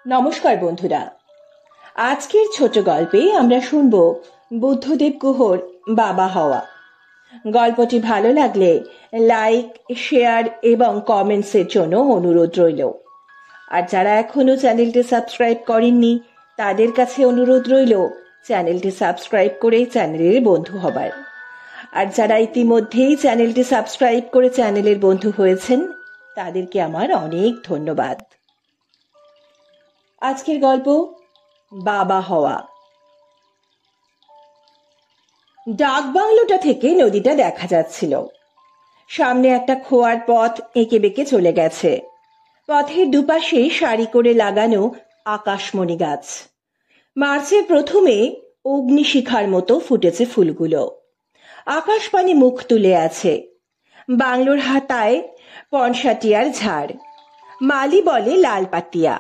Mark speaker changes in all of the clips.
Speaker 1: নমস্কার বন্ধুরা, আজকের ছোট গল্পে আমরা শুনব বুদ্ধদেব গুহর বাবা হওয়া। গল্পটি ভালো লাগলে লাইক, শেয়ার এবং কমেন্টসের জন্য অনুরোধ রইল। আর যারা এখনো চ্যানেলটি সাবস্ক্রাইব করেননি তাদের কাছে অনুরোধ রইল চ্যানেলটি সাবস্ক্রাইব করে চ্যানেলের বন্ধু হবার। আর যারা ইতিমধ্যেই চ্যানেলটি সাবস্ক্রাইব করে চ্যানেলের বন্ধু হয়েছেন তাদেরকে আমার অনেক ধন্যবাদ। আজকের গল্প বাবা হওয়া। ডাক বাংলোটা থেকে নদীটা দেখা যাচ্ছিল। সামনে একটা খোয়ার পথ এঁকে বেঁকে চলে গেছে। পথের দুপাশে সারি করে লাগানো আকাশমণি গাছ। মার্চের প্রথমে অগ্নিশিখার মতো ফুটেছে ফুলগুলো। আকাশপানে মুখ তুলে আছে। বাংলোর হাতায় পনসাটিয়ার ঝাড়, মালি বলে লাল পাতিয়া।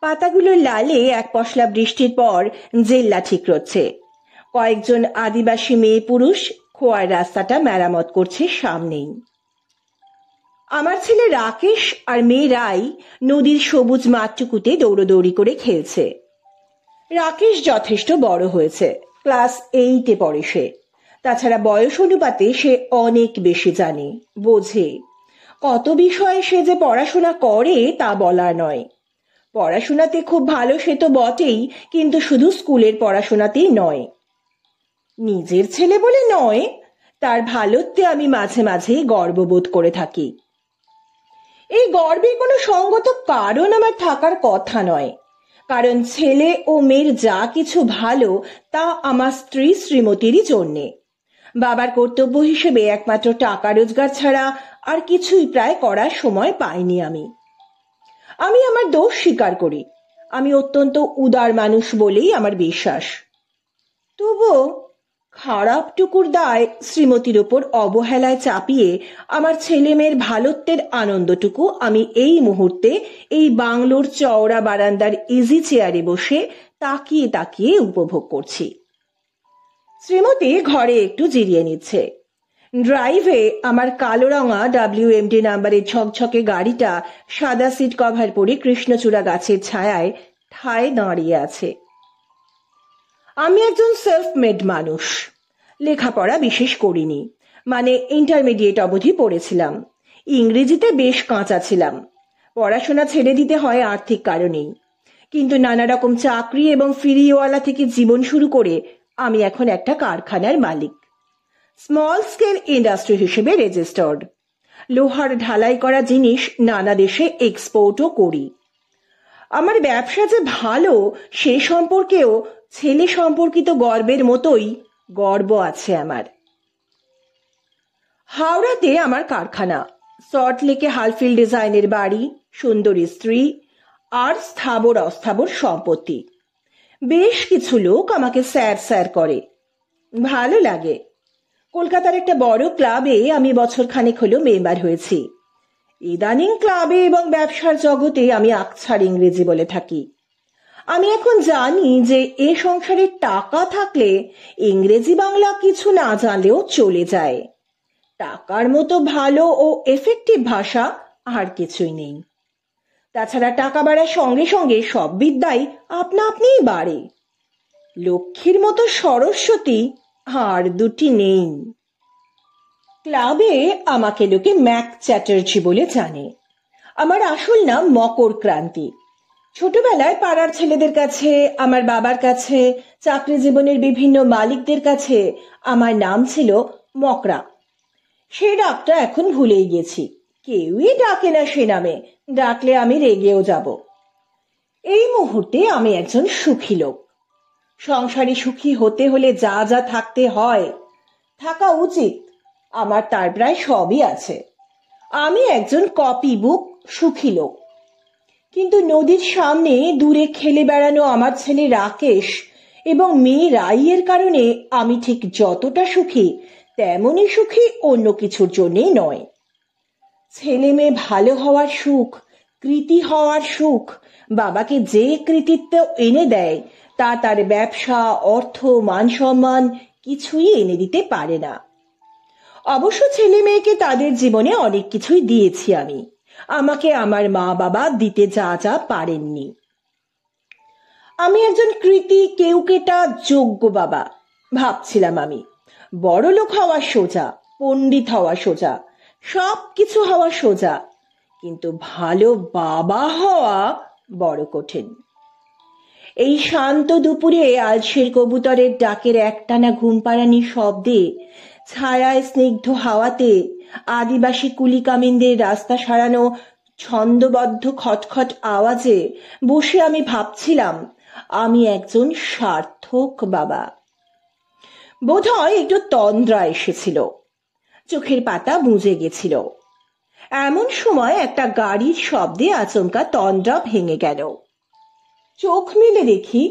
Speaker 1: পাতাগুলোর লালে এক পশলা বৃষ্টির পর জেল্লা ঠিক করছে। কয়েকজন আদিবাসী মেয়ে পুরুষ খোয়ার রাস্তাটা মেরামত করছে সামনেই। আমার ছেলে রাকেশ আর মেয়ে রাই নদীর সবুজ মাঠটুকুতে দৌড়দৌড়ি করে খেলছে। রাকেশ যথেষ্ট বড় হয়েছে, ক্লাস 8-এ পড়ে সে। তাছাড়া বয়স অনুপাতে সে অনেক বেশি জানে, বোঝে। কত বিষয়ে সে যে পড়াশোনা করে তা বলার নয়। পড়াশোনাতে খুব ভালো সে তো বটেই, কিন্তু শুধু স্কুলের পড়াশোনাতেই নয়। নিজের ছেলে বলে নয়, তার ভালোত্বে আমি মাঝে মাঝে গর্ববোধ করে থাকি। এই গর্বের কোনো সঙ্গত কারণ আমার থাকার কথা নয়, কারণ ছেলে ও মেয়ের যা কিছু ভালো তা আমার স্ত্রী শ্রীমতীরই জন্যে। বাবার কর্তব্য হিসেবে একমাত্র টাকা রোজগার ছাড়া আর কিছুই প্রায় করার সময় পাইনি আমি। আমি আমার দোষ স্বীকার করি। আমি অত্যন্ত উদার মানুষ বলেই আমার বিশ্বাস। তবুও খারাপ টুকুর দায় শ্রীমতীর ওপর অবহেলায় চাপিয়ে আমার ছেলে মেয়ের ভালোত্বের আনন্দটুকু আমি এই মুহূর্তে এই বাংলোর চওড়া বারান্দার ইজি চেয়ারে বসে তাকিয়ে তাকিয়ে উপভোগ করছি। শ্রীমতী ঘরে একটু জিরিয়ে নিচ্ছে। ড্রাইভে আমার কালো রঙা WMD নাম্বারের ঝকঝকে গাড়িটা সাদা সিট কভার পরে কৃষ্ণচূড়া গাছের ছায়ায় ঠায় দাঁড়িয়ে আছে। আমি একজন সেলফ মেড মানুষ। লেখাপড়া বিশেষ করিনি, মানে ইন্টারমিডিয়েট অবধি পড়েছিলাম। ইংরেজিতে বেশ কাঁচা ছিলাম। পড়াশোনা ছেড়ে দিতে হয় আর্থিক কারণেই। কিন্তু নানা রকম চাকরি এবং ফিরিওয়ালা থেকে জীবন শুরু করে আমি এখন একটা কারখানার মালিক। স্মল স্কেল ইন্ডাস্ট্রি হিসেবে রেজিস্টার্ড। লোহার ঢালাই করা জিনিস নানা দেশে এক্সপোর্টও করি। আমার ব্যবসা যে ভালো সে সম্পর্কেও ছেলে সম্পর্কিত গর্বের মতোই গর্ব আছে আমার। হাওড়াতে আমার কারখানা, সল্টলেকে হালফিল ডিজাইনের বাড়ি, সুন্দরী স্ত্রী আর স্থাবর অস্থাবর সম্পত্তি। বেশ কিছু লোক আমাকে স্যার স্যার করে, ভালো লাগে। কলকাতার একটা বড় ক্লাবে আমি বছর খানেক হলো মেম্বার হয়েছি। ইদানিং ক্লাবে এবং ব্যবসার জগতে আমি আকছার ইংরেজি বলে থাকি। আমি এখন জানি যে এ সংসারে টাকা থাকলে ইংরেজি বাংলা কিছু না জানলেও চলে যায়। টাকার মতো ভালো ও এফেক্টিভ ভাষা আর কিছুই নেই। তাছাড়া টাকা বাড়ার সঙ্গে সঙ্গে সব বিদ্যাই আপনা আপনিই বাড়ে। লক্ষ্মীর মতো সরস্বতী আর দুটি নেই। ক্লাবে আমাকে লোকে ম্যাক চ্যাটার্জি বলে জানে। আমার আসল নাম মকর ক্রান্তি। ছোটবেলায় পাড়ার ছেলেদের কাছে, আমার বাবার কাছে, চাকরি জীবনের বিভিন্ন মালিকদের কাছে আমার নাম ছিল মকরা। সে ডাকটা এখন ভুলেই গেছি। কেউই ডাকে না সে নামে, ডাকলে আমি রেগেও যাব। এই মুহূর্তে আমি একজন সুখী লোক। সংসারে সুখী হতে হলে যা যা থাকতে হয়, থাকা উচিত, আমার তার প্রায় সবই আছে। আমি একজন কপি বুক সুখী লোক। কিন্তু নদীর সামনে দূরে খেলে বেড়ানো আমার ছেলে রাকেশ এবং মেয়ে রাইয়ের কারণে আমি ঠিক যতটা সুখী তেমনই সুখী অন্য কিছুর জন্যে নয়। ছেলে মেয়ে ভালো হওয়ার সুখ, কৃতি হওয়ার সুখ, বাবাকে যে কৃতিত্ব এনে দেয় তা তার ব্যবসা, অর্থ, মান সম্মান কিছুই এনে দিতে পারে না। অবশ্য ছেলে মেয়েকে তাদের জীবনে অনেক কিছুই দিয়েছি আমি। আমাকে আমার মা বাবা দিতে যা যা পারেননি। আমি একজন কৃতী কেউকেটা যোগ্য বাবা ভাবছিলাম। আমি বড় লোক হওয়া সোজা, পণ্ডিত হওয়া সোজা, সব কিছু হওয়া সোজা, কিন্তু ভালো বাবা হওয়া বড় কঠিন। এই শান্ত দুপুরে আলসের কবুতরের ডাকের একটানা ঘুমপাড়ানি শব্দে, ছায়ায় স্নিগ্ধ হাওয়াতে, আদিবাসী কুলিকামিনদের রাস্তা সারানো ছন্দবদ্ধ খটখট আওয়াজে বসে আমি ভাবছিলাম আমি একজন সার্থক বাবা। বোধহয় একটু তন্দ্রা এসেছিল, চোখের পাতা বুজে গেছিল। এমন সময় একটা গাড়ির শব্দে আচমকা তন্দ্রা ভেঙে গেল। চোখ মেলে দেখি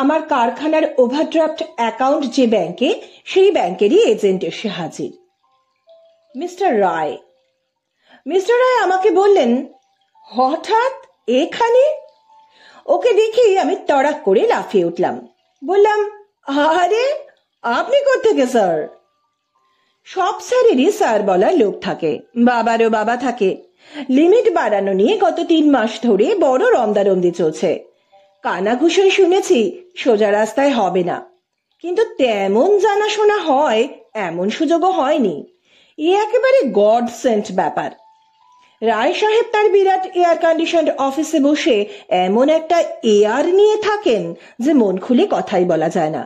Speaker 1: আমার কারখানার ওভারড্রাফট অ্যাকাউন্ট যে ব্যাংকে, সেই ব্যাংকেরই এজেন্ট এসে হাজির। মিস্টার রায় আমাকে বললেন, হঠাৎ এখানে? ওকে দেখেই আমি তড়াক করে লাফিয়ে উঠলাম। বললাম, আরে আপনি কোত্থেকে স্যার? সব স্যারেরই স্যার বলার লোক থাকে, বাবারও বাবা থাকে। লিমিট বাড়ানো নিয়ে গত 3 মাস ধরে বড় রমদারমদি চলছে। কানাঘুষোয় শুনেছি সোজা রাস্তায় হবে না, কিন্তু তেমন জানাশোনা হয় এমন সুযোগও হয়নি। এ একেবারে গড সেন্ট ব্যাপার। রায় সাহেব তার বিরাট এয়ার কন্ডিশনড অফিসে বসে এমন একটা এয়ার নিয়ে থাকেন যে মন খুলে কথাই বলা যায় না।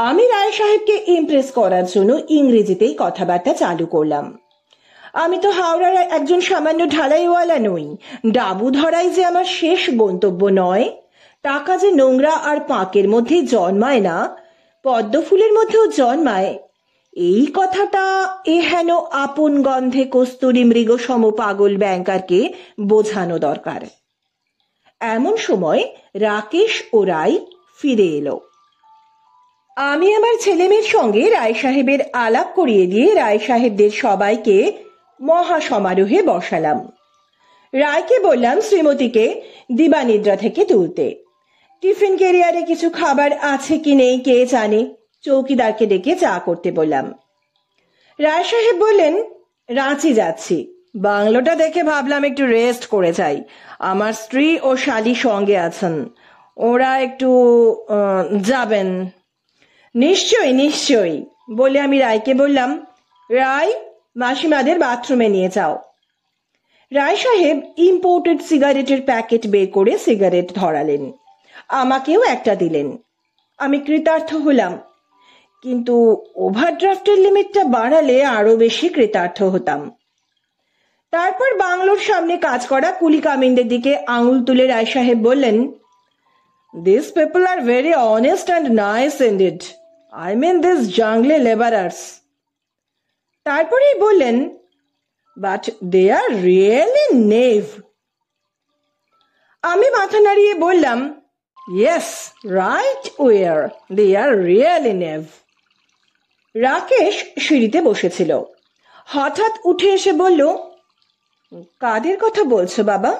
Speaker 1: আমি রায় সাহেবকে ইমপ্রেস করার জন্য ইংরেজিতেই কথাবার্তা চালু করলাম। আমি তো হাওড়ার একজন সামান্য ঢালাইওয়ালা নই। ডাবু ধরাই যে আমার শেষ গন্তব্য নয়। টাকা যে নোংরা আর পাঁকের মধ্যে জন্মায় না, পদ্ম ফুলের মধ্যেও জন্মায়, এই কথাটা এ হেন আপন গন্ধে কস্তুরী মৃগ সম পাগল ব্যাংকারকে বোঝানো দরকার। এমন সময় রাকেশ ও রায় ফিরে এলো। আমি আমার ছেলেমেয়ের সঙ্গে রায় সাহেবের আলাপ করিয়ে দিয়ে রায় সাহেবদের সবাইকে মহা সমারোহে বসালাম। রায়কে বললাম শ্রীমতীকে দিবানিদ্রা থেকে তুলতে। টিফিন ক্যারিয়ারে কিছু খাবার আছে কি নেই কে জানে। চৌকিদারকে ডেকে চা করতে বললাম। রায় সাহেব বললেন, রাঁচি যাচ্ছি। বাংলোটা দেখে ভাবলাম একটু রেস্ট করে যাই। আমার স্ত্রী ও শালী সঙ্গে আছেন, ওরা একটু যাবেন। নিশ্চয়ই নিশ্চয়ই বলে আমি রায়কে বললাম, রায় মাসিমাদের বাথরুমে নিয়ে যাও। রায় সাহেব ইম্পোর্টেড সিগারেটের প্যাকেট বের করে সিগারেট ধরালেন, আমাকেও একটা দিলেন। আমি কৃতার্থ হলাম, কিন্তু ওভারড্রাফটের লিমিটটা বাড়ালে আরো বেশি কৃতার্থ হতাম। তারপর বাংলোর সামনে কাজ করা কুলি কামিনদের দিকে আঙুল তুলে রায় সাহেব বললেন, this people are very honest and nice indeed. I mean these jungle laborers. তারপরেই বললেন, but they are really knave. আমি মাথা নাড়িয়ে বললাম, yes, right where they are really knave. Rakesh সিঁড়িতে বসেছিল, হঠাৎ উঠে এসে বলল, কাদের কথা বলছো বাবা?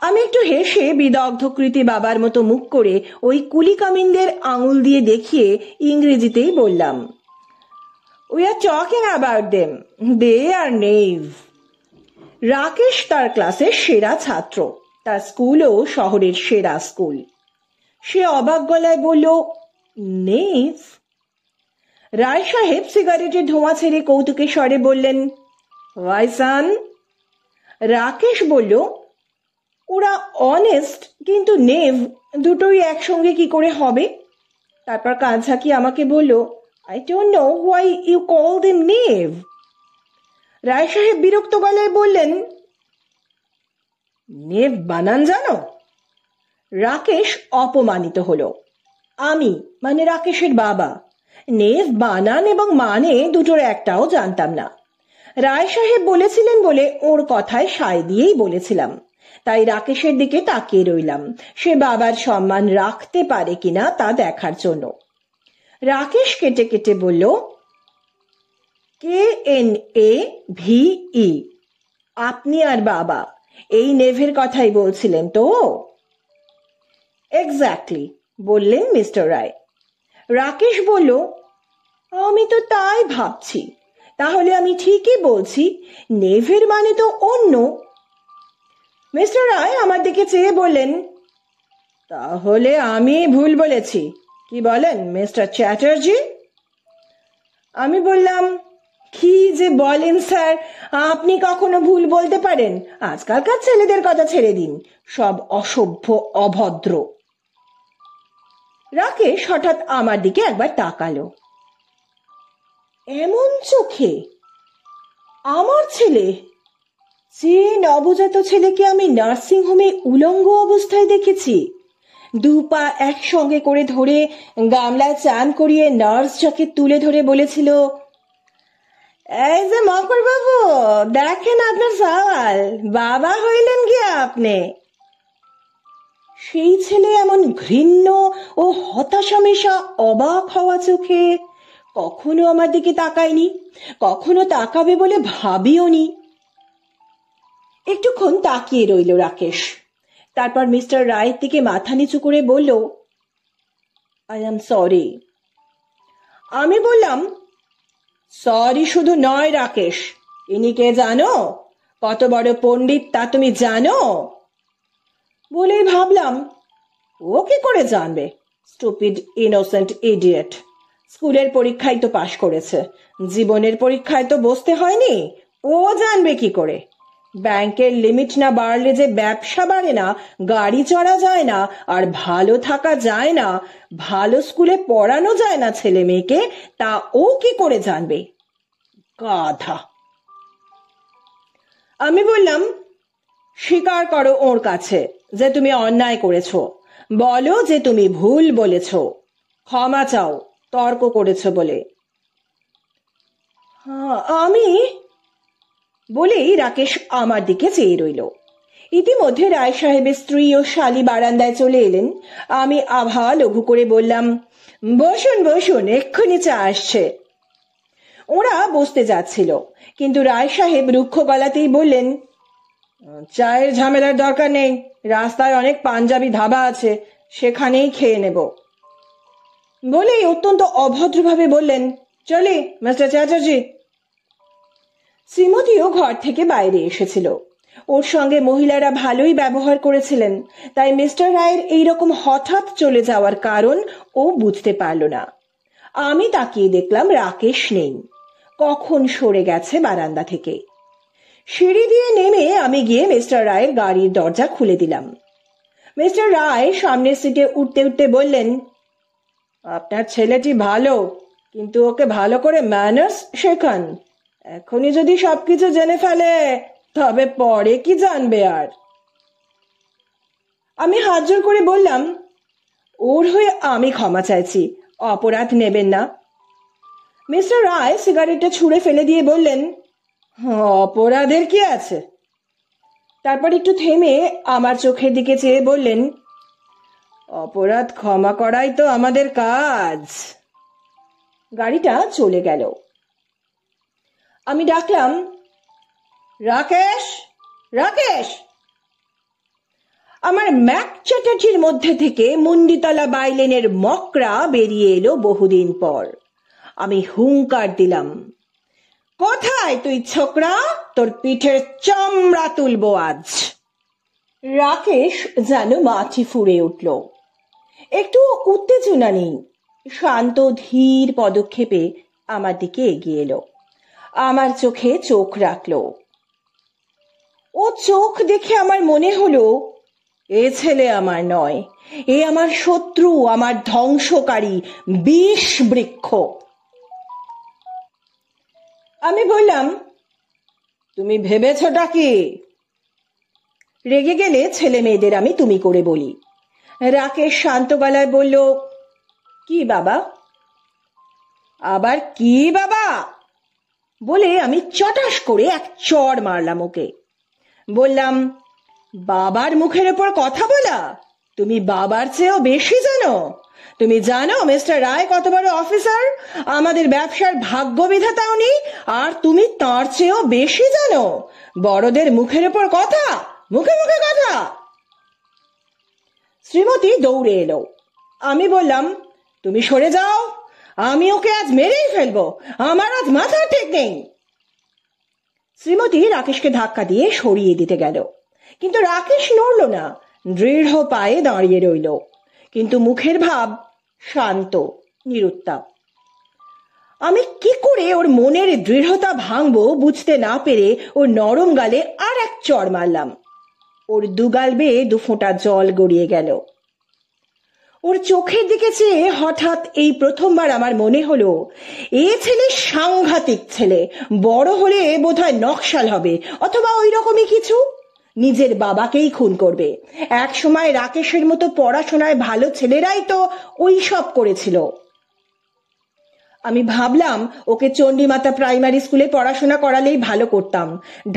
Speaker 1: আমি একটু হেসে বিদগ্ধকৃতি বাবার মতো মুখ করে ওই কুলি কামিনদের আঙুল দিয়ে দেখিয়ে ইংরেজিতেই বললাম, we are talking about them, they are knave. Rakesh তার ক্লাসের সেরা ছাত্র, তার স্কুলও শহরের সেরা স্কুল। সে অবাক গলায় বলল, নেভ? রায় সাহেব সিগারেটের ধোঁয়া ছেড়ে কৌতুকের স্বরে বললেন, ওয়াই সান? রাকেশ বলল, ওরা অনেস্ট কিন্তু নেভ, দুটোই একসঙ্গে কি করে হবে? তারপর কান ঝাঁকিয়ে আমাকে বলল, I don't know why you call them knave. Rai Sahib বিরক্ত গলায় বললেন, নেভ বানান জানো? রাকেশ অপমানিত হলো। আমি মানে রাকেশের বাবা নেভ বানান এবং মানে দুটোর একটাও জানতাম না। রায় সাহেব বলেছিলেন বলে ওর কথায় সায় দিয়েই বলেছিলাম। তাই রাকেশের দিকে তাকিয়ে রইলাম, সে বাবার সম্মান রাখতে পারে কিনা তা দেখার জন্য। রাকেশ কেটে কেটে বলল, KNAVE। আপনি আর বাবা এই নেভের কথাই বলছিলেন তো? এক্স্যাক্টলি বললেন মিস্টার রায়। রাকেশ বলল, আমি তো তাই ভাবছি। তাহলে আমি ঠিকই বলছি, নেভের মানে তো অন্য। মিস্টার রায় আমার দিকে চেয়ে বললেন, তাহলে আমি ভুল বলেছি, কি বলেন মিস্টার চ্যাটার্জি? আমি বললাম, কি যে বলেন স্যার, আপনি কখনো ভুল বলতে পারেন? আজকালকার ছেলেদের কথা ছেড়ে দিন, সব অসভ্য, অভদ্র। রাকেশ হঠাৎ আমার দিকে একবার তাকালো। এমন চোখে আমার ছেলে, যে নবজাত ছেলেকে আমি নার্সিং হোমে উলঙ্গ অবস্থায় দেখেছি, দু পা একসঙ্গে করে ধরে গামলায় চান করিয়ে নার্স যাকে তুলে ধরে বলেছিল, এই যে মকর বাবু, দেখেন আপনার সওয়াল, বাবা হইলেন গিয়া আপনি। সেই ছেলে এমন ঘৃণ্য ও হতাশা মেশা অবাক হওয়া চোখে কখনো আমার দিকে তাকায়নি, কখনো তাকাবে বলে ভাবিও নি। একটুক্ষণ তাকিয়ে রইল রাকেশ, তারপর মিস্টার রায়ের দিকে মাথা নিচু করে বলল, আই এম সরি। আমি বললাম, সরি শুধু নয় রাকেশ, ইনি কে জানো? কত বড় পণ্ডিত তা তুমি জানো? বলেই ভাবলাম, ও কি করে জানবে? Stupid innocent idiot. স্কুলের পরীক্ষায় তো পাশ করেছে, জীবনের পরীক্ষায় তো বসতে হয়নি, ও জানবে কি করে? ব্যাংকের লিমিট না বাড়লে যে ব্যবসা বাড়ে না, গাড়ি চড়া যায় না, আর ভালো থাকা যায় না, ভালো স্কুলে পড়ানো যায় না ছেলে মেয়েকে, তা ও কি করে জানবে? গাধা। আমি বললাম, স্বীকার করো ওর কাছে যে তুমি অন্যায় করেছ, বলো যে তুমি ভুল বলেছ, ক্ষমা চাও তর্ক করেছ বলে। আমি বলেই রাকেশ আমার দিকে চেয়ে রইল। ইতিমধ্যে রায় সাহেবের স্ত্রী ও শালী বারান্দায় চলে এলেন। আমি আভা লঘু করে বললাম, বসুন বসুন, এক্ষুনি চা আসছে। ওরা বসতে যাচ্ছিল, কিন্তু রায় সাহেব রুক্ষ গলাতেই বললেন, চায়ের ঝামেলার দরকার নেই, রাস্তায় অনেক পাঞ্জাবি ধাবা আছে, সেখানেই খেয়ে নেব। বলেই অত্যন্ত অভদ্রভাবে বললেন, চলি মিস্টার চ্যাটার্জি। শ্রীমতীও ঘর থেকে বাইরে এসেছিল। ওর সঙ্গে মহিলারা ভালোই ব্যবহার করেছিলেন, তাই মিস্টার রায়ের এইরকম হঠাৎ চলে যাওয়ার কারণ ও বুঝতে পারল না। আমি তাকিয়ে দেখলাম রাকেশ নেই, কখন সরে গেছে বারান্দা থেকে। সিঁড়ি দিয়ে নেমে আমি গিয়ে মিস্টার রায়ের গাড়ির দরজা খুলে দিলাম। মিস্টার রায় সামনের সিটে উঠতে উঠতে বললেন, আপনার ছেলেটি ভালো, কিন্তু ওকে ভালো করে ম্যানার্স শেখান। এখনই যদি সবকিছু জেনে ফেলে, তবে পরে কি জানবে আর? আমি হাত জোর করে বললাম, ওর হয়ে আমি ক্ষমা চাইছি, অপরাধ নেবেন না। মিস্টার রায় সিগারেটটা ছুঁড়ে ফেলে দিয়ে বললেন, অপরাধের কি আছে? তারপর একটু থেমে আমার চোখের দিকে চেয়ে বললেন, অপরাধ ক্ষমা করাই তো আমাদের কাজ। গাড়িটা চলে গেল। আমি ডাকলাম, রাকেশ, রাকেশ। আমার ম্যাক চ্যাটার্জির মধ্যে থেকে মুন্ডিতলা বাইলেনের মকরা বেরিয়ে এলো বহুদিন পর। আমি হুঙ্কার দিলাম, কোথায় তুই ছোকরা? তোর পিঠের চামড়া তুলবো আজ। রাকেশ যেন মাটি ফুঁড়ে উঠল। একটু উত্তেজনা নেই, শান্ত ধীর পদক্ষেপে আমার দিকে এগিয়ে এলো। আমার চোখে চোখ রাখলো। ও চোখ দেখে আমার মনে হলো, এ ছেলে আমার নয়, এ আমার শত্রু, আমার ধ্বংসকারী বিষ বৃক্ষ। আমি বললাম, তুমি ভেবেছটা কি? রেগে গেলে ছেলে মেয়েদের আমি তুমি করে বলি। রাকেশ শান্ত গলায় বলল, কি বাবা? আবার কি বাবা? বলে আমি চটাস করে এক চড় মারলাম ওকে। বললাম, বাবার মুখের ওপর কথা বলা? তুমি বাবার চেয়েও বেশি জানো? তুমি জানো মিস্টার রায় কত বড় অফিসার, আমাদের ব্যবসার ভাগ্য বিধাতা উনি, আর তুমি তার চেয়েও বেশি জানো? বড়দের মুখের ওপর কথা, মুখে মুখে কথা। শ্রীমতী দৌড়ে এলো। আমি বললাম, তুমি সরে যাও, আমি ওকে আজ মেরেই ফেলবো, আমার আজ মাথা ঠিক নেই। শ্রীমতী রাকেশকে ধাক্কা দিয়ে সরিয়ে দিতে গেল, কিন্তু রাকেশ নড়ল না, দৃঢ় পায়ে দাঁড়িয়ে রইল, কিন্তু মুখের ভাব শান্ত, নিরুত্তাপ। আমি কি করে ওর মনের দৃঢ়তা ভাঙবো বুঝতে না পেরে ওর নরম গালে আর এক চড় মারলাম। ওর দুগাল বেয়ে 2 ফোঁটা জল গড়িয়ে গেল। ওর চোখের দিকে চেয়ে হঠাৎ এই প্রথমবার আমার মনে হলো, এ ছেলে সাংঘাতিক ছেলে, বড় হলে বোধহয় নকশাল হবে অথবা ওই রকমই কিছু। নিজের বাবাকেই খুন করবে। এক সময় রাকেশের মতো পড়াশোনায় ভালো ছেলেরাই তো ওই সব করেছিল। আমি ভাবলাম ওকে চণ্ডীমাতা প্রাইমারি স্কুলে পড়াশোনা করালেই ভালো করতাম।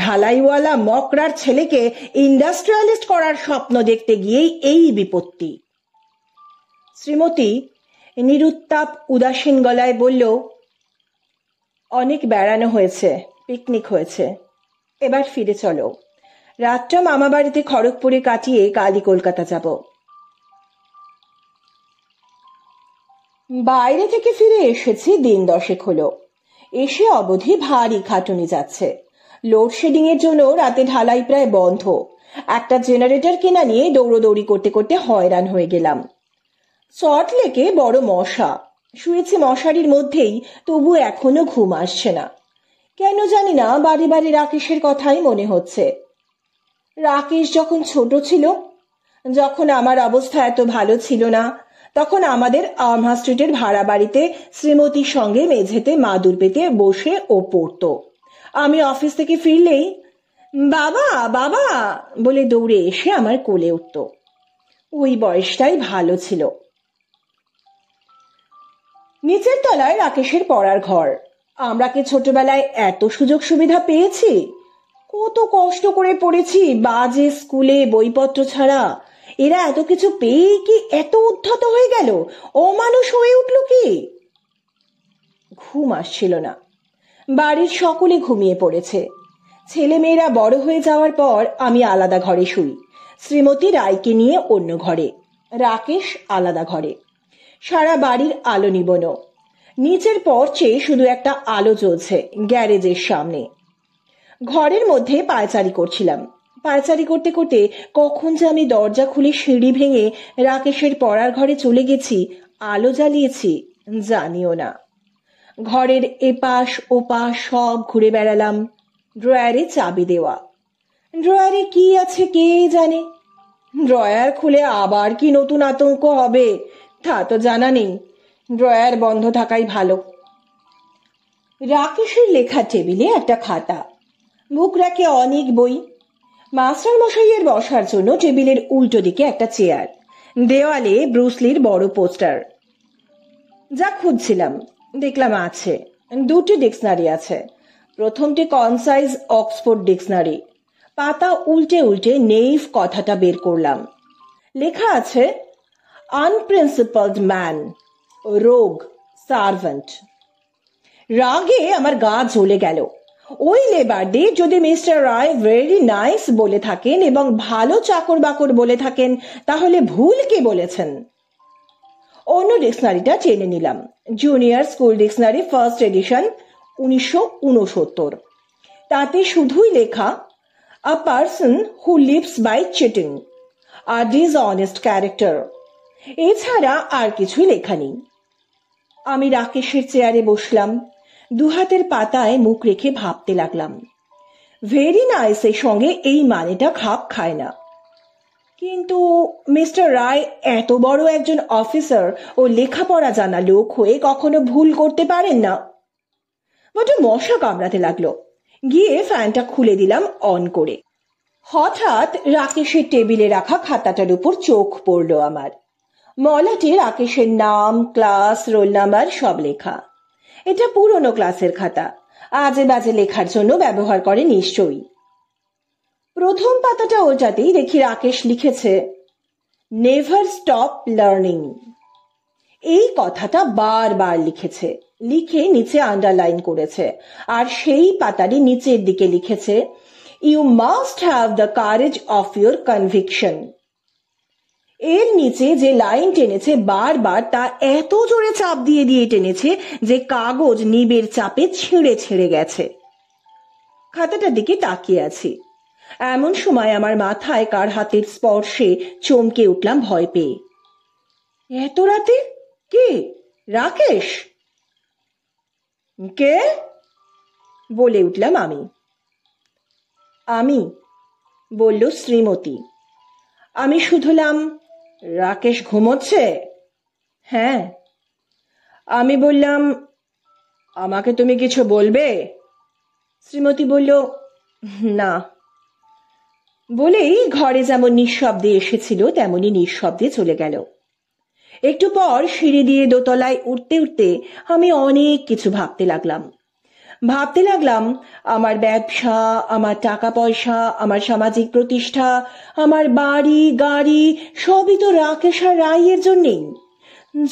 Speaker 1: ঢালাইওয়ালা মকরার ছেলেকে ইন্ডাস্ট্রিয়ালিস্ট করার স্বপ্ন দেখতে গিয়েই এই বিপত্তি। শ্রীমতী নিরুত্তাপ উদাসীন গলায় বলল, অনেক বেড়ানো হয়েছে, পিকনিক হয়েছে, এবার ফিরে চলো। রাতটা মামা বাড়িতে খড়গপুরে কাটিয়ে কালই কলকাতা যাব। বাইরে থেকে ফিরে এসেছি 10 দিন হলো। এসে অবধি ভারী খাটুনি যাচ্ছে। লোডশেডিং এর জন্য রাতে ঢালাই প্রায় বন্ধ। একটা জেনারেটর কেনা নিয়ে দৌড়োদৌড়ি করতে করতে হয়রান হয়ে গেলাম। সল্ট লেকে বড় মশা। শুয়েছি মশারির মধ্যেই, তবু এখনো ঘুম আসছে না। কেন জানি না বাড়ি বাড়ি রাকেশের কথাই মনে হচ্ছে। রাকেশ যখন ছোট ছিল, যখন আমার অবস্থা এত ভালো ছিল না, তখন আমাদের আমহা স্ট্রিটের ভাড়া বাড়িতে শ্রীমতীর সঙ্গে মেঝেতে মাদুর পেতে বসে ও পড়তো। আমি অফিস থেকে ফিরলেই বাবা বাবা বলে দৌড়ে এসে আমার কোলে উঠত। ওই বয়সটাই ভালো ছিল। নিচের তলায় রাকেশের পড়ার ঘর। আমরা কি ছোটবেলায় এত সুযোগ সুবিধা পেয়েছি? কত কষ্ট করে পড়েছি বাজে স্কুলে বইপত্র ছাড়া। এরা এত কিছু পেয়ে কি এত উদ্ধত হয়ে গেল, অমানুষ হয়ে উঠল কি? ঘুম আসছিল না। বাড়ির সকলে ঘুমিয়ে পড়েছে। ছেলেমেয়েরা বড় হয়ে যাওয়ার পর আমি আলাদা ঘরে শুই, শ্রীমতী রায়কে নিয়ে অন্য ঘরে, রাকেশ আলাদা ঘরে। সারা বাড়ির আলো নিবনো। নিচের পর্চে শুধু একটা আলো জ্বলছে গ্যারেজের সামনে। ঘরের মধ্যে পায়চারি করছিলাম। পায়চারি করতে করতে কখন যে আমি দরজা খুলে সিঁড়ি ভেঙে রাকেশের পড়ার ঘরে চলে গেছি, আলো জ্বালিয়েছি, জানিও না। ঘরের এপাশ ওপাশ সব ঘুরে বেড়ালাম। ড্রয়ারে চাবি দেওয়া। ড্রয়ারে কি আছে কে জানে। ড্রয়ার খুলে আবার কি নতুন আতঙ্ক হবে তা তো জানা নেই। ড্রয়ার বন্ধ থাকাই ভালো। রাকেশের লেখা টেবিলে একটা খাতা, বুক রাখে অনেক বই। মাস্টার মশাইয়ের বসার জন্য টেবিলের উল্টো দিকে একটা চেয়ার, দেওয়ালে ব্রুসলির বড় পোস্টার। যা খুঁজছিলাম দেখলাম আছে। 2টি ডিকশনারি আছে। প্রথমটি কনসাইজ অক্সফোর্ড ডিকশনারি। পাতা উল্টে উল্টে নেইভ কথাটা বের করলাম। লেখা আছে, আনপ্রিন্সিপালড ম্যান, রোগ, সার্ভেন্ট। রাগে আমার গা জ্বলে গেল। ওই লেবার ডে যদি মিস্টার রায় ভেরি নাইস বলে থাকেন এবং ভালো চাকর বাকর বলে থাকেন, তাহলে ভুল কে বলেছেন? অন্য ডিকশনারিটা টেনে নিলাম। Junior school dictionary, first edition, 1969। তাতে শুধুই লেখা, a person who lives by cheating, a dishonest character. এছাড়া আর কিছুই লেখা নেই। আমি রাকেশের চেয়ারে বসলাম, 2 হাতের পাতায় মুখ রেখে ভাবতে লাগলাম। ভেরি নাইসের সঙ্গে এই মানেটা খাপ খায় না। কিন্তু মিস্টার রায় এত বড় একজন অফিসার ও লেখাপড়া জানা লোক হয়ে কখনো ভুল করতে পারেন না। বড় মশা কামড়াতে লাগলো। গিয়ে ফ্যানটা খুলে দিলাম অন করে। হঠাৎ রাকেশের টেবিলে রাখা খাতাটার উপর চোখ পড়লো আমার। মলাটে রাকেশের নাম, ক্লাস, রোল নাম্বার সব লেখা। এটা পুরনো ক্লাসের খাতা, আজে বাজে লেখার জন্য ব্যবহার করে নিশ্চয়ই। প্রথম পাতাটা ওটাতেই দেখি রাকেশ লিখেছে, নেভার স্টপ লার্নিং। এই কথাটা বারবার লিখেছে, লিখে নিচে আন্ডারলাইন করেছে। আর সেই পাতারই নিচের দিকে লিখেছে, you must have the courage of your conviction. এর নিচে যে লাইন টেনেছে বারবার, তা এত জোরে চাপ দিয়ে দিয়ে টেনেছে যে কাগজ নিবের চাপে ছিঁড়ে ছিঁড়ে গেছে। খাতাটার দিকে তাকিয়ে আছি। এমন সময় আমার মাথায় কার হাতের স্পর্শে চমকে উঠলাম ভয় পেয়ে। এত রাতে? কে? রাকেশ? কে? বলে উঠলাম আমি। আমি, বলল শ্রীমতী। আমি শুধলাম, রাকেশ ঘুমোচ্ছে? হ্যাঁ। আমি বললাম, আমাকে তুমি কিছু বলবে? শ্রীমতী বলল, না। বলেই ঘরে যেমন নিঃশব্দে এসেছিল তেমনি নিঃশব্দে চলে গেল। একটু পর সিঁড়ি দিয়ে দোতলায় উঠতে উঠতে আমি অনেক কিছু ভাবতে লাগলাম। আমার ব্যবসা, আমার টাকা পয়সা, আমার সামাজিক প্রতিষ্ঠা, আমার বাড়ি গাড়ি সবই তো রাকেশ আর রায়ের জন্যেই।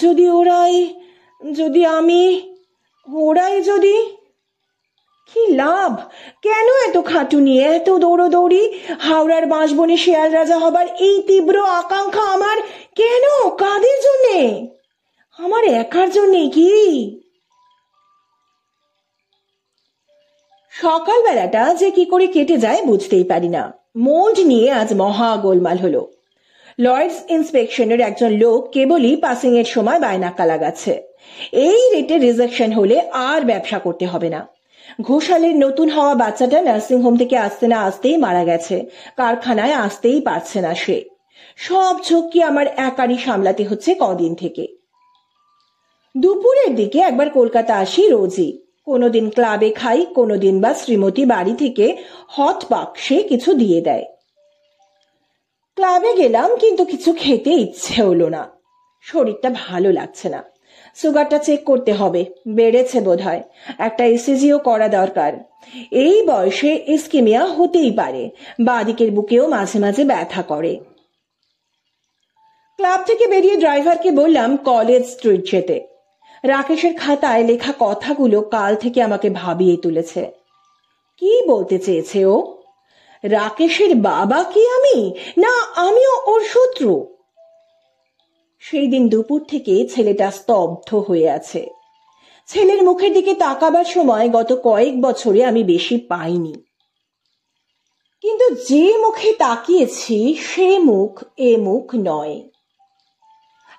Speaker 1: যদি ওরাই, যদি আমি, ওরাই যদি, কি লাভ? কেন এত খাটুনি, এত দৌড়োদৌড়ি? হাওড়ার বাঁশবনে শেয়াল রাজা হবার এই তীব্র আকাঙ্ক্ষা আমার কেন? কাদের জন্যে? আমার একার জন্যে কি? সকালবেলাটা যে কি করে কেটে যায় বুঝতেই পারি না। মোল্ড নিয়ে আজ মহা গোলমাল হলো। লয়েডস ইন্সপেকশনের একজন লোক কেবলই পাসিং এর সময় বায়নাক্কা লাগাচ্ছে, এই রেটে রিজেকশন হলে আর ব্যবসা করতে হবে না। ঘোষালের নতুন হওয়া বাচ্চাটা নার্সিংহোম থেকে আসতে না আসতেই মারা গেছে, কারখানায় আসতেই পারছে না সে। সব ঝক্কি আমার একারই সামলাতে হচ্ছে কদিন থেকে। দুপুরের দিকে একবার কলকাতা আসি রোজই। কোনোদিন ক্লাবে খাই, কোনোদিন বা শ্রীমতী বাড়ি থেকে হট বাক্সে কিছু দিয়ে দেয়। ক্লাবে গেলাম, কিন্তু কিছু খেতে ইচ্ছে হলো না। শরীরটা ভালো লাগছে না। সুগারটা চেক করতে হবে, বেড়েছে বোধহয়। একটা ইসিজিও করা দরকার। এই বয়সে ইস্কিমিয়া হতেই পারে। বাঁদিকের বুকেও মাঝে মাঝে ব্যথা করে। ক্লাব থেকে বেরিয়ে ড্রাইভারকে বললাম কলেজ স্ট্রিট যেতে। রাকেশের খাতায় লেখা কথাগুলো কাল থেকে আমাকে ভাবিয়ে তুলেছে। কি বলতে চেয়েছে ও? রাকেশের বাবা কি আমি, না আমিও ওর শত্রু? সেই দিন দুপুর থেকে ছেলেটা স্তব্ধ হয়ে আছে। ছেলের মুখের দিকে তাকাবার সময় গত কয়েক বছরে আমি বেশি পাইনি। কিন্তু যে মুখে তাকিয়েছি সে মুখ এ মুখ নয়।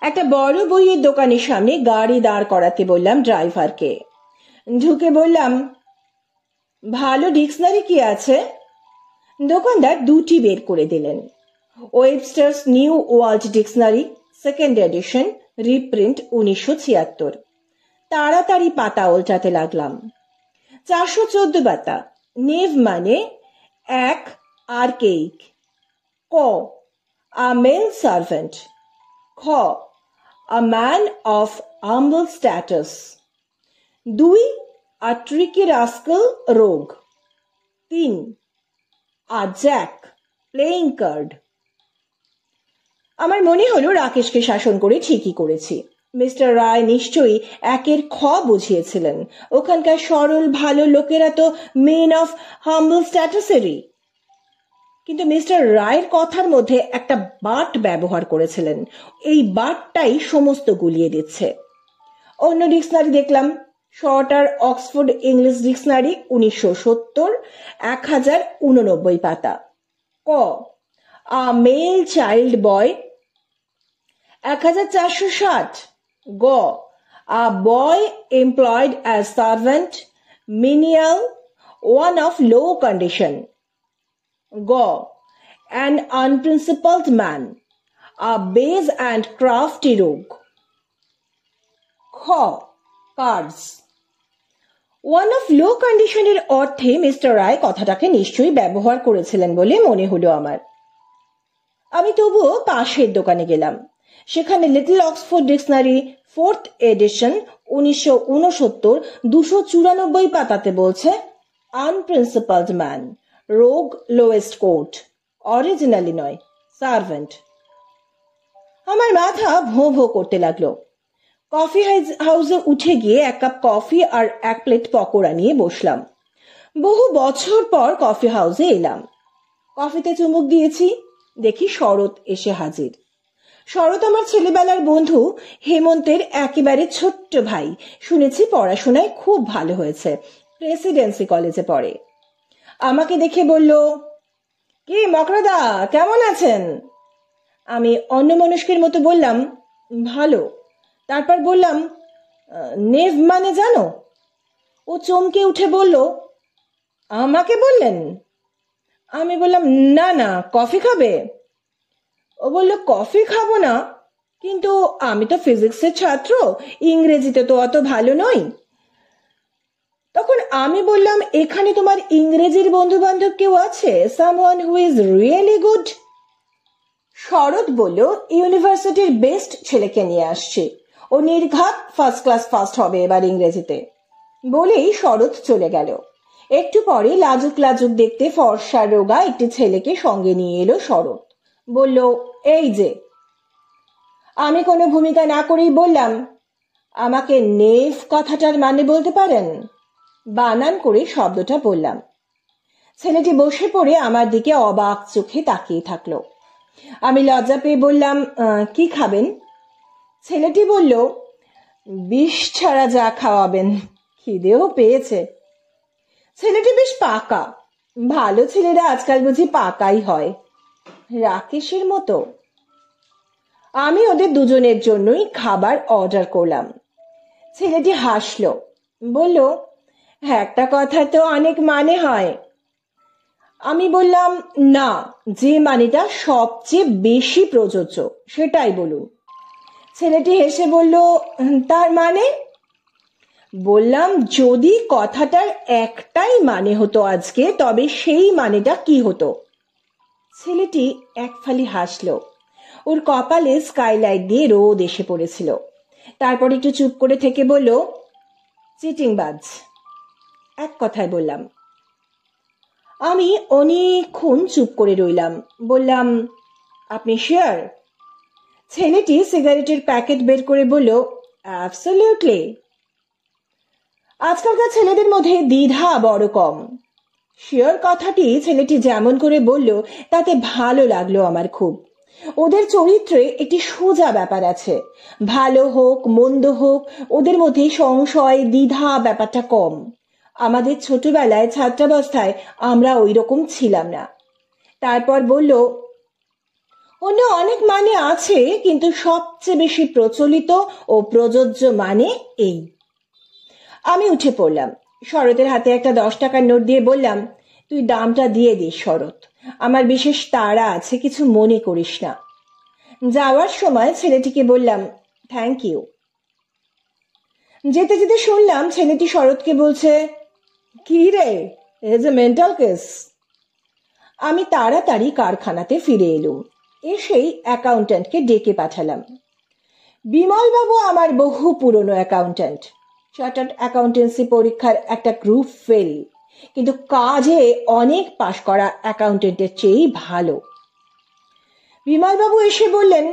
Speaker 1: একটা বড় বইয়ের দোকানের সামনে গাড়ি দাঁড় করাতে বললাম ড্রাইভারকে। ঢুকে বললাম, ভালো ডিকশনারি কি আছে? দোকানদার দুটি বের করে দিলেন। Webster's New World Dictionary, second edition, reprint 1976। তাড়াতাড়ি পাতা উল্টাতে লাগলাম। 414 পাতা। নেভ মানে এক, আর্কেইক। ক, আ মেল সার্ভেন্ট। খ, a man of humble status. 2, a tricky rascal রোগ। 3, আ জ্যাক প্লেইং কার্ড। আমার মনে হলো রাকেশকে শাসন করে ঠিকই করেছি। মিস্টার রায় নিশ্চয়ই একের খ বুঝিয়েছিলেন। ওখানকার সরল ভালো লোকেরা তো মেন অফ হাম্বল স্ট্যাটাসেরই। কিন্তু মিস্টার রায়ের কথার মধ্যে একটা বাট ব্যবহার করেছিলেন। এই বাটটাই সমস্ত গুলিয়ে দিচ্ছে। অন্য ডিকশনারি দেখলাম। শর্টার অক্সফোর্ড ইংলিশ ডিকশনারি 1970, 1089 পাতা। ক, আ মেল চাইল্ড বয় 1460। গ, a boy employed as servant, menial, one of low condition. গ, an unprincipled man, a base and crafty rogue. খ, cards. ওয়ান অফ লো কন্ডিশনের অর্থে মিস্টার রায় কথাটাকে নিশ্চয়ই ব্যবহার করেছিলেন বলে মনে হলো আমার। আমি তবুও পাশের দোকানে গেলাম। সেখানে little Oxford dictionary, fourth addition, 1969, 294 পাতাতে বলছে আনপ্রিন্সিপালড ম্যান, রোগ লোয়েস্ট কোর্ট, অরিজিনালি নয়, সার্ভেন্ট। আমার মাথা ভোঁ ভোঁ করতে লাগলো। কফি হাউসে উঠে গিয়ে এক কাপ কফি আর এক প্লেট পকোড়া নিয়ে বসলাম। বহু বছর পর কফি হাউসে এলাম। কফিতে চুমুক দিয়েছি, দেখি শরৎ এসে হাজির। শরৎ আমার ছেলেবেলার বন্ধু, হেমন্তের একেবারে ছোট্ট ভাই। শুনেছি পড়াশোনায় খুব ভালো হয়েছে, প্রেসিডেন্সি কলেজে পড়ে। আমাকে দেখে বলল, কি মকরদা, কেমন আছেন? আমি অন্যমনস্কের মতো বললাম, ভালো। তারপর বললাম, নেভ মানে জানো? ও চমকে উঠে বলল, আমাকে বললেন? আমি বললাম, না না, কফি খাবে? ও বলল, কফি খাবো না, কিন্তু আমি তো ফিজিক্সের ছাত্র, ইংরেজিতে তো অত ভালো নই। তখন আমি বললাম, এখানে তোমার ইংরেজির বন্ধু বান্ধব কেউ আছে? Someone who is really good? Sarat বলল, ইউনিভার্সিটির বেস্ট ছেলেকে নিয়ে আসছে, ও নির্ঘাত ফার্স্ট ক্লাস ফার্স্ট হবে এবার ইংরেজিতে। বলেই শরৎ চলে গেল। একটু পরে লাজুক লাজুক দেখতে ফর্সা রোগা একটি ছেলেকে সঙ্গে নিয়ে এলো শরৎ। বলল, এই যে। আমি কোনো ভূমিকা না করেই বললাম, আমাকে নেভ কথাটার মানে বলতে পারেন? বানান করে শব্দটা বললাম। ছেলেটি বসে পড়ে আমার দিকে অবাক চোখে তাকিয়ে থাকলো। আমি লজ্জা পেয়ে বললাম, কি খাবেন? ছেলেটি বলল, বিষ ছাড়া যা খাওয়াবেন। খিদেও পেয়েছে। ছেলেটি বেশ পাকা। ভালো ছেলেরা আজকাল বুঝি পাকাই হয়, রাকেশের মতো। আমি ওদের দুজনের জন্যই খাবার অর্ডার করলাম। ছেলেটি হাসলো, বলল, একটা কথা তো অনেক মানে হয়। আমি বললাম, না, যে মানেটা সবচেয়ে বেশি প্রযোজ্য সেটাই বলুন। ছেলেটি হেসে বলল, তার মানে? বললাম, যদি কথাটার একটাই মানে হতো আজকে, তবে সেই মানেটা কি হতো? ছেলেটি এক ফালি হাসলো। ওর কপালে স্কাইলাইট দিয়ে রোদ এসে পড়েছিল। তারপর একটু চুপ করে থেকে বলল, চিটিংবাজ। এক কথায় বললাম। আমি অনেকক্ষণ চুপ করে রইলাম। বললাম, আপনি শিওর? ছেলেটি সিগারেটের প্যাকেট বের করে বলল, অ্যাবসলিউটলি। আজকালকার ছেলেদের মধ্যে দ্বিধা বড় কম। শিওর কথাটি ছেলেটি যেমন করে বলল, তাতে ভালো লাগলো আমার খুব। ওদের চরিত্রে একটি সোজা ব্যাপার আছে। ভালো হোক মন্দ হোক, ওদের মধ্যে সংশয় দ্বিধা ব্যাপারটা কম। আমাদের ছোটবেলায় ছাত্রাবস্থায় আমরা ওই রকম ছিলাম না। তারপর বলল, অন্য অনেক মানে আছে, কিন্তু সবচেয়ে বেশি প্রচলিত ও প্রযোজ্য মানে এই। আমি উঠে পড়লাম। শরতের হাতে একটা 10 টাকার নোট দিয়ে বললাম, তুই দামটা দিয়ে দিস শরৎ, আমার বিশেষ তাড়া আছে, কিছু মনে করিস না। যাওয়ার সময় ছেলেটিকে বললাম, থ্যাংক ইউ। যেতে যেতে শুনলাম ছেলেটি শরৎকে বলছে, কি রে, এজ এ মেন্টাল কেস। আমি তাড়াতাড়ি কারখানাতে ফিরে এলুম। এসেই অ্যাকাউন্ট্যান্টকে ডেকে পাঠালাম। বিমল বাবু আমার বহু পুরনো অ্যাকাউন্ট্যান্ট। চার্টার্ড অ্যাকাউন্টেন্সি পরীক্ষার একটা গ্রুপ ফেল, কিন্তু কাজে অনেক পাশ করা অ্যাকাউন্টেন্টের চেয়েই ভালো। বিমল বাবু এসে বললেন,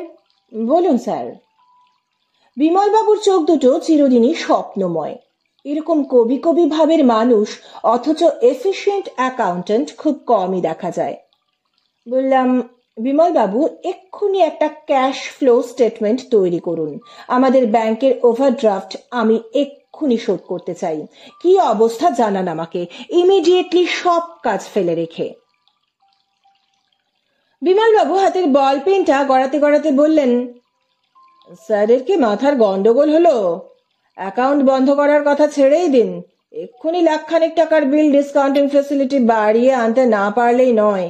Speaker 1: বলুন স্যার। বিমল বাবুর চোখ দুটো চিরদিনই স্বপ্নময়। এরকম কবি কবি ভাবের মানুষ অথচ এফিশিয়েন্ট অ্যাকাউন্ট্যান্ট খুব কমই দেখা যায়। বললাম, বিমল বাবু, এক্ষুনি একটা ক্যাশ ফ্লো স্টেটমেন্ট তৈরি করুন। আমাদের ব্যাংকের ওভারড্রাফট আমি এক্ষুনি শোধ করতে চাই। কি অবস্থা জানান আমাকে, ইমিডিয়েটলি, সব কাজ ফেলে রেখে। বিমল বাবু হাতের বল পেনটা গড়াতে গড়াতে বললেন, স্যারের কি মাথার গন্ডগোল হলো? অ্যাকাউন্ট বন্ধ করার কথা ছেড়েই দিন, এক্ষুনি লাখখানেক টাকার বিল ডিসকাউন্টিং ফ্যাসিলিটি বাড়িয়ে আনতে না পারলেই নয়।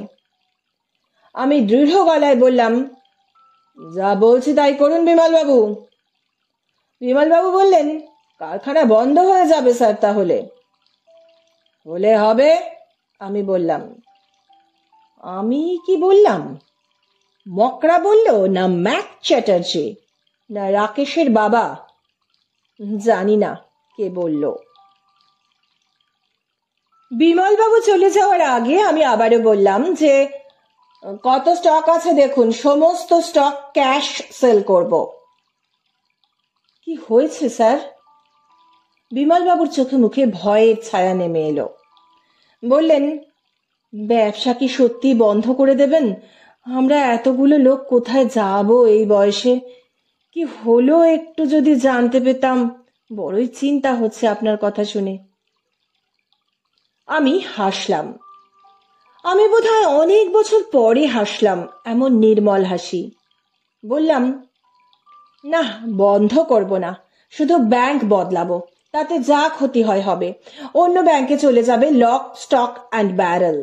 Speaker 1: আমি দৃঢ় গলায় বললাম, যা বলছি তাই করুন বিমল বাবু। বিমল বাবু বললেন, কারখানা বন্ধ হয়ে যাবে স্যার তাহলে। হলে হবে, আমি বললাম। আমি কি বললাম? মকরা বলল, না ম্যাক চ্যাটার্জি, না রাকেশের বাবা? জানি না কে বলল। বিমল বাবু চলে যাওয়ার আগে আমি আবারও বললাম যে, কত স্টক আছে দেখুন, সমস্ত স্টক ক্যাশ সেল করব। কি হয়েছে স্যার? বিমল বাবুর চোখে মুখে ভয়ের ছায়া নেমে এলো। বললেন, ব্যবসা কি সত্যি বন্ধ করে দেবেন? আমরা এতগুলো লোক কোথায় যাব এই বয়সে? কি হলো একটু যদি জানতে পেতাম। বড়ই চিন্তা হচ্ছে আপনার কথা শুনে। আমি হাসলাম। আমি বোধহয় অনেক বছর পরে হাসলাম, এমন নির্মল হাসি। বললাম, না, বন্ধ করব না, শুধু ব্যাংক বদলাবো, তাতে যা ক্ষতি হয় হবে। অন্য ব্যাংকে চলে যাবে, লক স্টক অ্যান্ড ব্যারেল।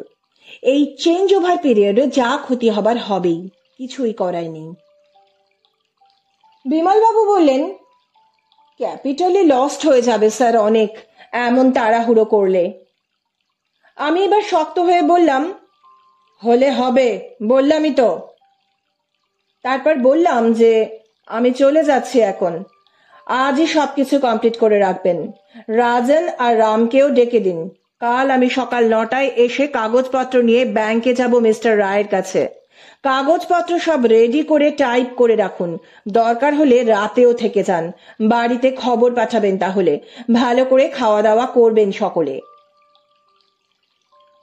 Speaker 1: এই চেঞ্জ ওভার পিরিয়ডে যা ক্ষতি হবার হবেই, কিছুই করাই নেই। বিমলবাবু বললেন, ক্যাপিটালে লস্ট হয়ে যাবে স্যার অনেক, এমন তাড়াহুড়ো করলে। আমি এবার শক্ত হয়ে বললাম, হলে হবে, বললামই তো। তারপর বললাম যে আমি চলে যাচ্ছি এখন, আজই সবকিছু কমপ্লিট করে রাখবেন। রাজন আর রামকেও ডেকে দিন। কাল আমি সকাল 9টায় এসে কাগজপত্র নিয়ে ব্যাংকে যাব মিস্টার রায়ের কাছে। কাগজপত্র সব রেডি করে টাইপ করে রাখুন, দরকার হলে রাতেও থেকে যান। বাড়িতে খবর পাঠাবেন, তাহলে ভালো করে খাওয়া দাওয়া করবেন সকলে।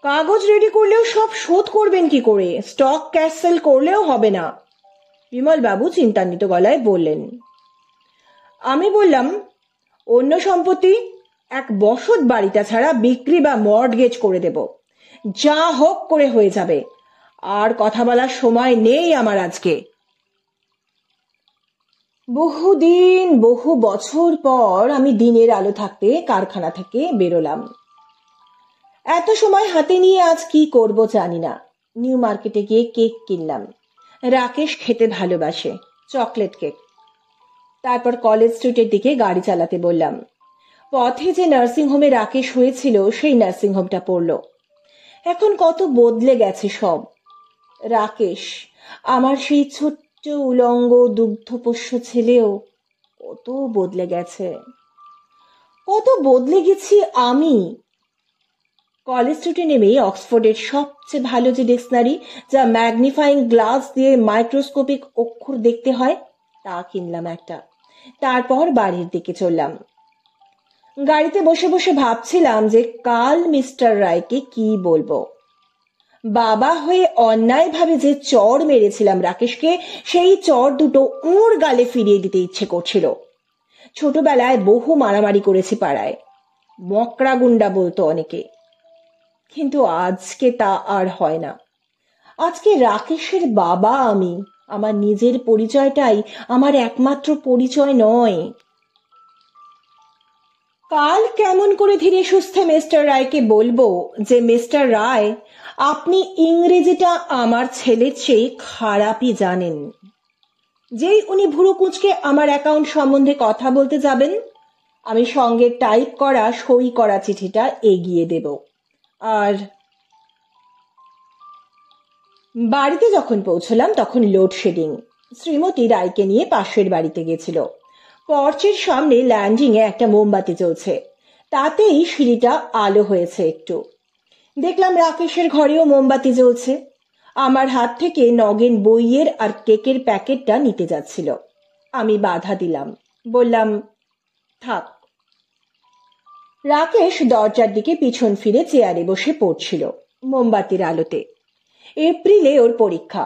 Speaker 1: কাগজ রেডি করলেও সব শোধ করবেন কি করে? স্টক ক্যান্সেল করলেও হবে না, বিমলবাবু চিন্তান্বিত গলায় বললেন। আমি বললাম, অন্য সম্পত্তি এক বসত বাড়িটা ছাড়া বিক্রি বা মর্টগেজ করে দেব, যা হোক করে হয়ে যাবে। আর কথা বলার সময় নেই আমার আজকে। বহুদিন বহু বছর পর আমি দিনের আলো থাকতে কারখানা থেকে বেরোলাম। এত সময় হাতে নিয়ে আজ কি করব জানি না। নিউ মার্কেটে গিয়ে কেক কিনলাম। রাকেশ খেতে ভালোবাসে, চকলেট কেক। তারপর কলেজ স্ট্রিটের দিকে গাড়ি চালাতে বললাম। পথে যে নার্সিংহোমে রাকেশ হয়েছিল সেই নার্সিংহোমটা পড়ল। এখন কত বদলে গেছে সব। রাকেশ, আমার সেই ছোট্ট উলঙ্গ দুগ্ধপোষ্য ছেলেও কত বদলে গেছে। কত বদলে গেছি আমি। কলেজ স্ট্রিটে নেমেই অক্সফোর্ডের সবচেয়ে ভালো যে ডিকশনারি, যা ম্যাগনিফাইং গ্লাস দিয়ে মাইক্রোস্কোপিক অক্ষর দেখতে হয়, তা কিনলাম একটা। তারপর বাড়ির দিকে চললাম। গাড়িতে বসে বসে ভাবছিলাম যে কাল মিস্টার রায়কে কি বলবো। বাবা হয়ে অন্যায়ভাবে যে চড় মেরেছিলাম রাকেশকে, সেই চড় দুটো ওর গালে ফিরিয়ে দিতে ইচ্ছে করছিল। ছোটবেলায় বহু মারামারি করেছি পাড়ায়, মকরা গুন্ডা বলতো অনেকে, কিন্তু আজকে তা আর হয় না। আজকে রাকেশের বাবা আমি। আমার নিজের পরিচয়টাই আমার একমাত্র পরিচয় নয়। কাল কেমন করে ধীরে সুস্থে মিস্টার রায়কে বলবো যে মিস্টার রায়, আপনি ইংরেজিটা আমার ছেলের চেয়ে খারাপই জানেন। যেই উনি ভুরু কুঁচকে আমার অ্যাকাউন্ট সম্বন্ধে কথা বলতে যাবেন, আমি সঙ্গে টাইপ করা সই করা চিঠিটা এগিয়ে দেব। আর বাড়িতে যখন পৌঁছলাম তখন লোডশেডিং। শ্রীমতী রায়কে নিয়ে পাশের বাড়িতে গেছিল। পর্চের সামনে ল্যান্ডিং এ একটা মোমবাতি জ্বলছে, তাতেই সিঁড়িটা আলো হয়েছে একটু। দেখলাম রাকেশের ঘরেও মোমবাতি জ্বলছে। আমার হাত থেকে নগেন বইয়ের আর কেকের প্যাকেটটা নিতে যাচ্ছিল। আমি বাধা দিলাম, বললাম, থাক। রাকেশ দরজার দিকে পিছন ফিরে চেয়ারে বসে পড়ছিল মোমবাতির আলোতে। এপ্রিলে ওর পরীক্ষা।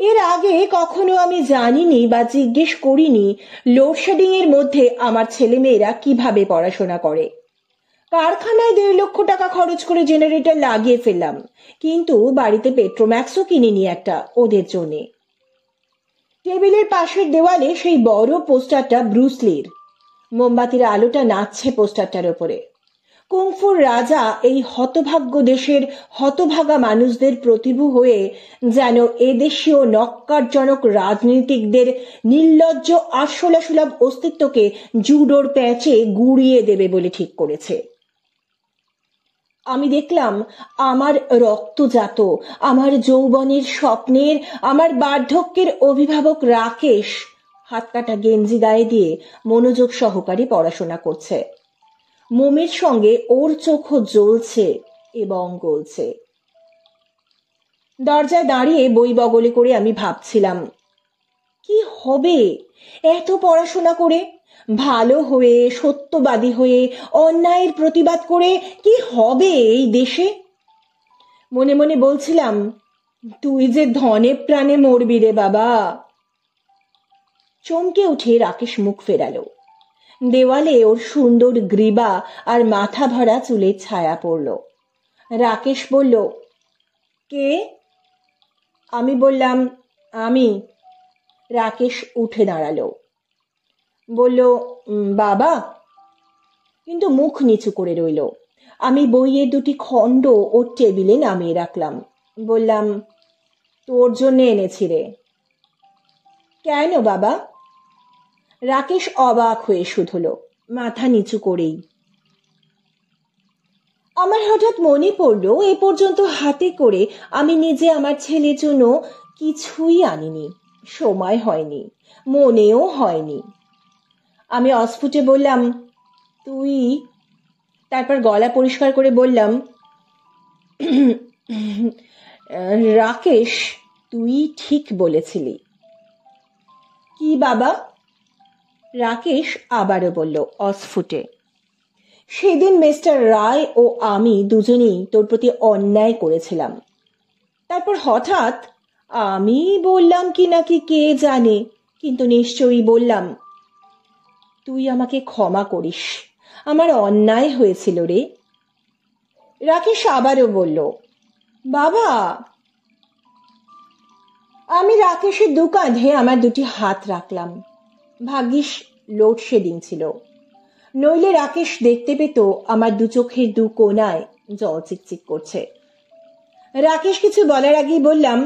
Speaker 1: এর আগে কখনো আমি জানিনি বা জিজ্ঞেস করিনি লোডশেডিং এর মধ্যে আমার ছেলে মেয়েরা কিভাবে পড়াশোনা করে। কারখানায় 1.5 লক্ষ টাকা খরচ করে জেনারেটর লাগিয়ে ফেললাম, কিন্তু বাড়িতে পেট্রোম্যাক্সও কিনিনি একটা ওদের জন্যে। টেবিলের পাশের দেওয়ালে সেই বড় পোস্টারটা ব্রুসলির। মোমবাতির আলোটা নাচছে পোস্টারটার ওপরে। কুংফুর রাজা এই হতভাগ্য দেশের হতভাগা মানুষদের প্রতিভু হয়ে যেন এদেশীয় নক্কারজনক রাজনীতিকদের নির্লজ্জ আরশোলাসুলভ অস্তিত্বকে জুডোর প্যাঁচে গুড়িয়ে দেবে বলে ঠিক করেছে। আমি দেখলাম আমার রক্তজাত, আমার যৌবনের স্বপ্নের, আমার বার্ধক্যের অভিভাবক রাকেশ হাতকাটা গেঞ্জি গায়ে দিয়ে মনোযোগ সহকারে পড়াশোনা করছে। মোমের সঙ্গে ওর চোখও জ্বলছে এবং গলছে। দরজায় দাঁড়িয়ে বই বগলে করে আমি ভাবছিলাম, কি হবে এত পড়াশোনা করে? ভালো হয়ে, সত্যবাদী হয়ে, অন্যায়ের প্রতিবাদ করে কি হবে এই দেশে? মনে মনে বলছিলাম, তুই যে ধনে প্রাণে মরবি রে বাবা। চমকে উঠে রাকেশ মুখ ফেরালো। দেওয়ালে ওর সুন্দর গ্রীবা আর মাথা ভরা চুলের ছায়া পড়ল। রাকেশ বলল, কে? আমি বললাম, আমি। রাকেশ উঠে দাঁড়ালো, বলল, বাবা, কিন্তু মুখ নিচু করে রইল। আমি বইয়ের দুটি খণ্ড ওর টেবিলে নামিয়ে রাখলাম। বললাম, তোর জন্য এনেছি রে। কেন বাবা? রাকেশ অবাক হয়ে শুধল, মাথা নিচু করেই। আমার হঠাৎ মনে পড়ল, এ পর্যন্ত হাতে করে আমি নিজে আমার ছেলের জন্য কিছুই আনিনি। সময় হয়নি, মনেও হয়নি। আমি অস্ফুটে বললাম, তুই? তারপর গলা পরিষ্কার করে বললাম, রাকেশ, তুই ঠিক বলেছিলি। কি বাবা? রাকেশ আবারও বলল অস্ফুটে, সেদিন মিস্টার রায় ও আমি দুজনেই তোর প্রতি অন্যায় করেছিলাম। তারপর হঠাৎ আমি বললাম কি নাকি কে জানে, কিন্তু নিশ্চয়ই বললাম, তুই আমাকে ক্ষমা করিস, আমার অন্যায় হয়েছিল রে। রাকেশ আবারও বলল, বাবা। আমি রাকেশের দু কাঁধে আমার দুটি হাত রাখলাম। ভাগ্যিস লোডশেডিং ছিল, নইলে রাকেশ দেখতে পেত আমার দু চোখের দু কোণায় জল চিকচিক করছে। রাকেশ কিছু বলার আগেই বললাম,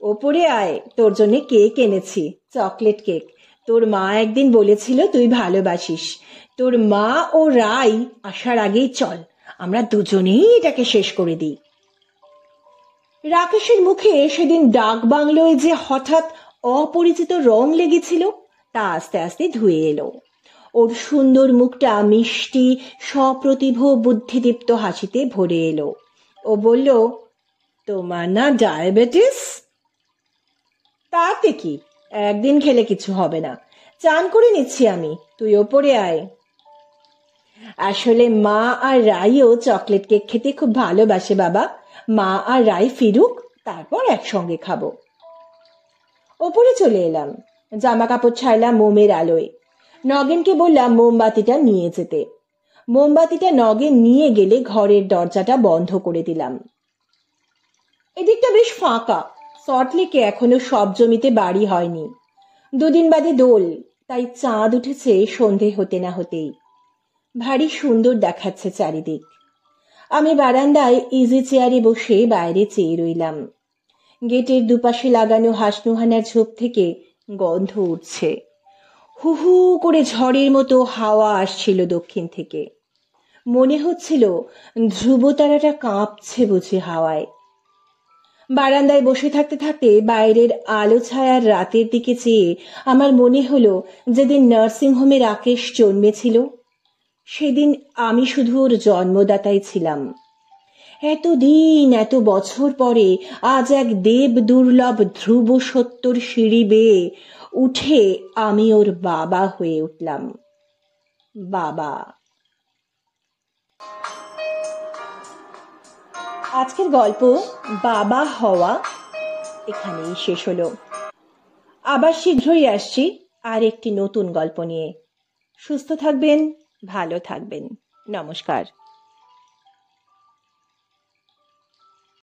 Speaker 1: ওপরে আয়, তোর জন্য কেক এনেছি, চকলেট কেক। তোর মা একদিন বলেছিল তুই ভালোবাসিস। তোর মা ও রাই আসার আগেই চল, আমরা দুজনেই এটাকে শেষ করে দিই। রাকেশের মুখে সেদিন ডাক বাংলোয় যে হঠাৎ অপরিচিত রং লেগেছিল তা আস্তে আস্তে ধুয়ে এলো। ওর সুন্দর মুখটা মিষ্টি সপ্রতিভ বুদ্ধিদীপ্ত হাসিতে ভরে এলো। ও বলল, তোমার না ডায়াবেটিস? তাতে কি, একদিন খেলে কিছু হবে না, চান করে নিচ্ছি আমি, তুই ওপরে আয়। আসলে মা আর রাইও চকলেট কেক খেতে খুব ভালোবাসে বাবা। মা আর রাই ফিরুক, তারপর একসঙ্গে খাবো। ওপরে চলে এলাম, জামা কাপড় ছাড়লাম মোমের আলোয়। নগেনকে বললাম মোমবাতিটা নিয়ে যেতে। মোমবাতিটা নগেন নিয়ে গেলে ঘরের দরজাটা বন্ধ করে দিলাম। এদিকটা বেশ ফাঁকা, সল্টলেকে এখনো সব জমিতে বাড়ি হয়নি। দুদিন বাদে দোল, তাই চাঁদ উঠেছে সন্ধে হতে না হতেই। ভারী সুন্দর দেখাচ্ছে চারিদিক। আমি বারান্দায় ইজি চেয়ারে বসে বাইরে চেয়ে রইলাম। গেটের দুপাশে লাগানো হাসনুহানার ঝোপ থেকে গন্ধ উঠছে। হু হু করে ঝড়ের মতো হাওয়া আসছিল দক্ষিণ থেকে। মনে হচ্ছিল ধ্রুবতারাটা কাঁপছে বুঝি হাওয়ায়। বারান্দায় বসে থাকতে থাকতে বাইরের আলো ছায়ার রাতের দিকে চেয়ে আমার মনে হলো, যেদিন নার্সিংহোমে রাকেশ জন্মেছিল সেদিন আমি শুধু ওর জন্মদাতাই ছিলাম। এতদিন এত বছর পরে আজ এক দেব দুর্লভ ধ্রুব সত্যর সিঁড়ি বেয়ে উঠে আমি ওর বাবা হয়ে উঠলাম। বাবা। আজকের গল্প বাবা হওয়া এখানেই শেষ হলো। আবার শীঘ্রই আসছি আর একটি নতুন গল্প নিয়ে। সুস্থ থাকবেন, ভালো থাকবেন। নমস্কার।